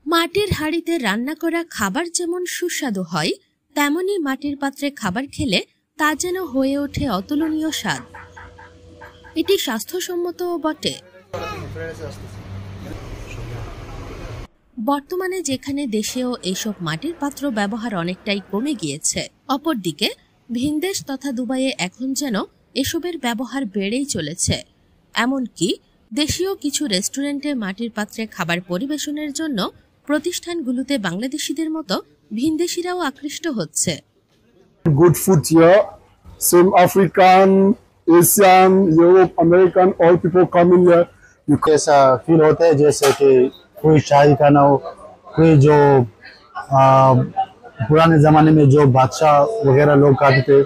মাটির হাঁড়িতে রান্না করা খাবার যেমন সুস্বাদু হয়, তেমনি মাটির পাত্রে খাবার খেলে তা যেন হয়ে ওঠে অতুলনীয় স্বাদ। এটি স্বাস্থ্যসম্মতও বটে। বর্তমানে যেখানে দেশেও এসব মাটির পাত্র ব্যবহার অনেকটাই কমে গিয়েছে, অপরদিকে ভিনদেশ তথা দুবাইয়ে এখন যেন এসবের ব্যবহার বেড়েই চলেছে। এমনকি দেশীয় কিছু রেস্টুরেন্টে মাটির পাত্রে খাবার পরিবেশনের জন্য প্রতিষ্ঠানগুলোতে বাংলাদেশিদের মতো ভিনদেশিরাও আকৃষ্ট হচ্ছে। Good food here, same African, Asian, Europe, American, all people come in here. ऐसा फील होता है जैसे कि कोई शाही खाना हो, कोई जो पुराने जमाने में जो बादशाह वगैरह लोग खाते थे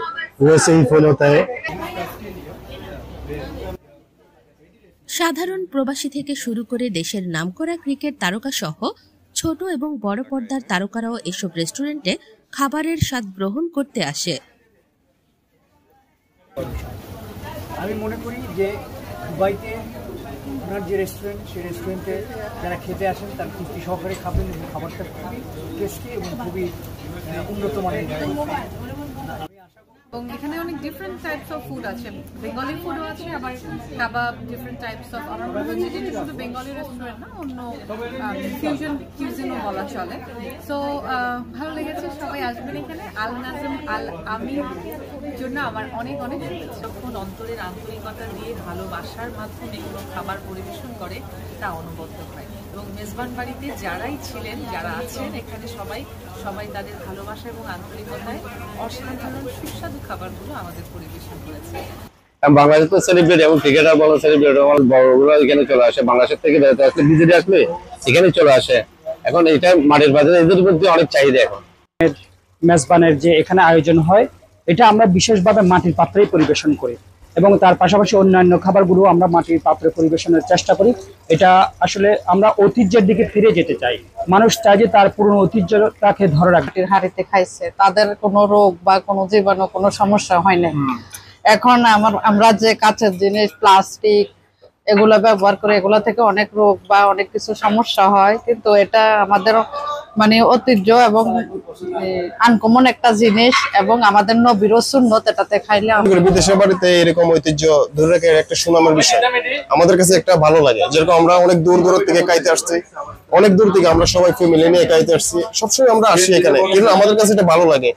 वैसे ही फील होता है। সাধারণ প্রবাসী থেকে শুরু করে দেশের নামকরা ক্রিকেট তারকা সহ ছোট এবং বড় পর্দার তারকারাও এসব রেস্টুরেন্টে খাবারের স্বাদ গ্রহণ করতে আসে। আমি মনে করি যে দুবাইতে ওনার যে রেস্টুরেন্ট, সেই রেস্টুরেন্টে যারা খেতে আসেন তার তৃপ্তি সহকারে খাবেন এবং খাবারটা খুবই টেস্টি এবং খুবই উন্নত মানের। এবং এখানে অনেক ডিফারেন্ট টাইপস অফ ফুড আছে, বেঙ্গলি ফুডও আছে, আবার কাবাব, ডিফারেন্ট টাইপস অফ। আমার মনে হচ্ছে যে শুধু বেঙ্গলি রেস্টুরেন্ট না, অন্য ফিউশন কিউজিনও বলা চলে। সো ভালো লেগেছে, সবাই আসবেন এখানে। আল নাজম আল আমির জন্য আমার অনেক অনেক শুভেচ্ছা। যখন অন্তরের আন্তরিকতা দিয়ে ভালোবাসার মাধ্যমে কোনো খাবার পরিবেশন করে তা অনুবদ্ধ হয়। এবং মেজবান বাড়িতে যারাই ছিলেন, যারা আছেন এখানে, সবাই তাদের ভালোবাসা এবং আন্তরিকতায় অসাধারণ সুস্বাদু খাবারগুলো আমাদের পরিবেশন করেছে। বাংলাদেশ তো সেলিব্রিটি এবং ক্রিকেটার বলো সেলিব্রিটি, আমার বড়গুলো এখানে চলে আসে, বাংলাদেশ থেকে বেরোতে আসলে বিজেপি আসলে এখানে চলে আসে। এখন এটা মাটির বাজারে এদের প্রতি অনেক চাহিদা। এখন মেজবানের যে এখানে আয়োজন হয়, এটা আমরা বিশেষভাবে মাটির পাত্রেই পরিবেশন করি এবং তার পাশাপাশি অন্যান্য খাবারগুলো আমরা মাটির পাত্রে পরিবেশনের চেষ্টা করি। এটা আসলে আমরা ঐতিহ্যের দিকে ফিরে যেতে চাই। মানুষ চায় যে তার পুরনো ঐতিহ্যটাকে ধরে রাখতে। হাড়িতে খাইছে, তাদের কোনো রোগ বা কোনো জীবাণু কোনো সমস্যা হয় না। এখন আমরা যে কাঁচের জিনিস, প্লাস্টিক এগুলো ব্যবহার করে, এগুলো থেকে অনেক রোগ বা অনেক কিছু সমস্যা হয়, কিন্তু এটা আমাদের মানে ঐতিহ্য এবং আনকমন একটা জিনিস এবং আমাদের নবীর সুন্নত। এটাতে খাইলে বিদেশের বাড়িতে এরকম ঐতিহ্য ধরে রাখার একটা সুনামের বিষয় আমাদের কাছে একটা ভালো লাগে। যেরকম আমরা অনেক দূর থেকে খাইতে আসছি, অনেক দূর থেকে আমরা সবাই ফ্যামিলি নিয়ে খাইতে আসছি, সবসময় আমরা আসি এখানে, কিন্তু আমাদের কাছে এটা ভালো লাগে।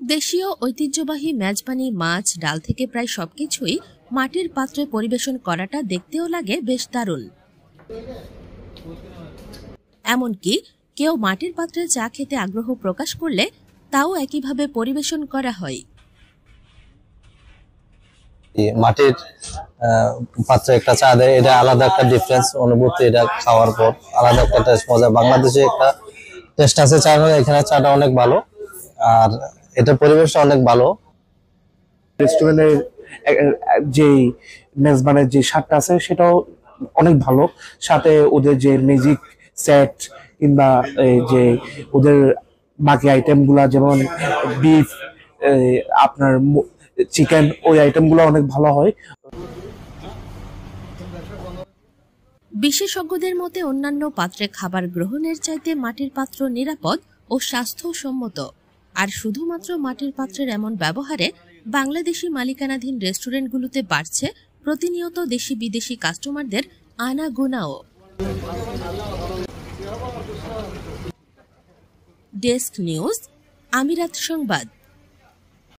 দেশীয় ঐতিহ্যবাহী মেজবানি মাছ, ডাল থেকে প্রায় সবকিছুই মাটির পাত্রে পরিবেশন করাটা দেখতেও লাগে বেশ দারুণ। এমনকি কেউ মাটির পাত্রে চা খেতে আগ্রহ প্রকাশ করলে তাও একইভাবে পরিবেশন করা হয়। মাটির পাত্রে একটা চা দেয়, এটা আলাদা একটা ডিফারেন্স অনুভূতি। এটা খাওয়ার পর আলাদা একটা টেস্ট, মজা। বাংলাদেশে একটা টেস্ট আছে চা, এখানে চাটা অনেক ভালো আর এটা পরিবেশটা অনেক ভালো। রেস্টুরেন্টের যে মেজবানের যে স্বাদটা আছে সেটাও অনেক ভালো, সাথে ওদের যে মিউজিক সেট কিংবা যে ওদের বাকি আইটেমগুলা, যেমন বিফ, আপনার চিকেন, ওই আইটেমগুলো অনেক ভালো হয়। বিশেষজ্ঞদের মতে অন্যান্য পাত্রে খাবার গ্রহণের চাইতে মাটির পাত্র নিরাপদ ও স্বাস্থ্যসম্মত। আর শুধুমাত্র মাটির পাত্রের এমন ব্যবহারে বাংলাদেশি মালিকানাধীন রেস্টুরেন্টগুলোতে বাড়ছে প্রতিনিয়ত দেশি বিদেশি কাস্টমারদের আনাগোনাও। ডেস্ক নিউজ, আমিরাত সংবাদ।